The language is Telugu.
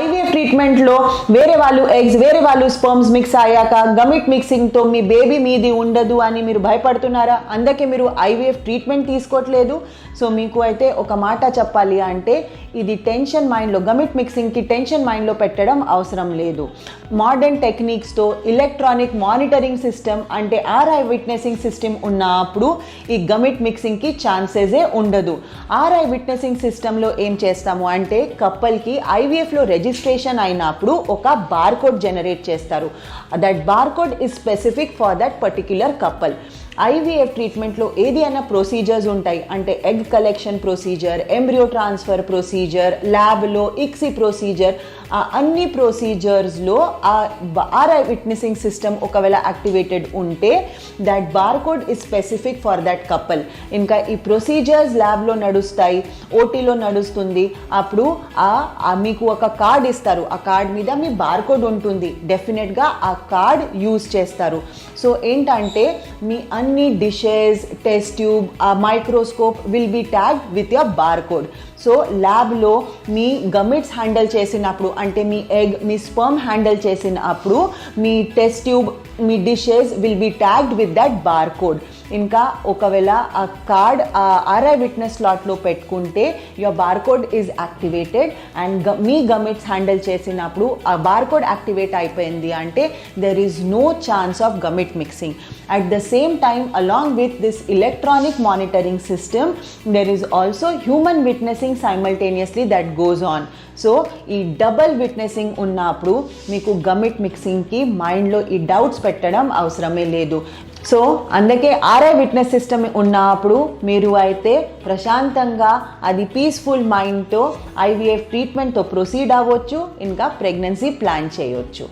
ఐవీఎఫ్ ట్రీట్మెంట్లో వేరే వాళ్ళు ఎగ్స్ వేరే వాళ్ళు స్పర్మ్స్ మిక్స్ అయ్యాక గమిట్ మిక్సింగ్తో మీ బేబీ మీది ఉండదు అని మీరు భయపడుతున్నారా? అందుకే మీరు ఐవీఎఫ్ ట్రీట్మెంట్ తీసుకోవట్లేదు. సో మీకు అయితే ఒక మాట చెప్పాలి అంటే ఇది టెన్షన్ మైండ్లో, గమిట్ మిక్సింగ్కి టెన్షన్ మైండ్లో పెట్టడం అవసరం లేదు. మోడర్న్ టెక్నిక్స్తో ఎలక్ట్రానిక్ మానిటరింగ్ సిస్టమ్ అంటే ఆర్ఐ విట్నెసింగ్ సిస్టమ్ ఉన్నప్పుడు ఈ గమిట్ మిక్సింగ్కి ఛాన్సెసే ఉండదు. ఆర్ఐ విట్నెసింగ్ సిస్టంలో ఏం చేస్తాము అంటే కపుల్కి ఐవీఎఫ్లో రిజిస్ట్రేషన్ అయినప్పుడు ఒక బార్కోడ్ జనరేట్ చేస్తారు. That barcode is specific for that particular couple. IVF ట్రీట్మెంట్లో ఏది అయినా ప్రొసీజర్స్ ఉంటాయి, అంటే egg collection procedure, embryo transfer procedure, ల్యాబ్లో ఇక్సీ ప్రొసీజర్, అన్ని ప్రొసీజర్స్లో ఆర్ఐ విట్నెసింగ్ సిస్టమ్ ఒకవేళ యాక్టివేటెడ్ ఉంటే that barcode is specific for that couple. ఇంకా ఈ ప్రొసీజర్స్ ల్యాబ్లో నడుస్తాయి, ఓటీలో నడుస్తుంది, అప్పుడు మీకు ఒక కార్డ్ ఇస్తారు. ఆ కార్డ్ మీద మీ బార్కోడ్ ఉంటుంది. డెఫినెట్గా ఆ కార్డ్ యూజ్ చేస్తారు. సో ఏంటంటే మీ అన్ని dishes, test tube, microscope will be tagged with your barcode. So ల్యాబ్లో మీ గమిట్స్ హ్యాండిల్ చేసినప్పుడు, అంటే మీ ఎగ్, మీ స్పర్మ్ హ్యాండిల్ చేసినప్పుడు మీ టెస్ట్ ట్యూబ్, మీ dishes will be tagged with that barcode. ఇంకా ఒకవేళ ఆ కార్డ్ ఆర్ఐ విట్నెస్ స్లాట్లో పెట్టుకుంటే your barcode is activated and మీ గమిట్స్ హ్యాండిల్ చేసినప్పుడు ఆ బార్కోడ్ యాక్టివేట్ అయిపోయింది అంటే there is no chance of gamete mixing. At the same time along with this electronic monitoring system there is also human witnessing simultaneously that goes on. So ఈ డబల్ విట్నెసింగ్ ఉన్నప్పుడు మీకు గమిట్ మిక్సింగ్కి మైండ్లో ఈ డౌట్స్ పెట్టడం అవసరమే లేదు. సో అందుకే ఆర్ఐ విట్నెస్ సిస్టమ్ ఉన్నప్పుడు మీరు అయితే ప్రశాంతంగా అది పీస్ఫుల్ మైండ్తో ఐవీఎఫ్ ట్రీట్మెంట్తో ప్రొసీడ్ అవ్వచ్చు, ఇంకా ప్రెగ్నెన్సీ ప్లాన్ చేయొచ్చు.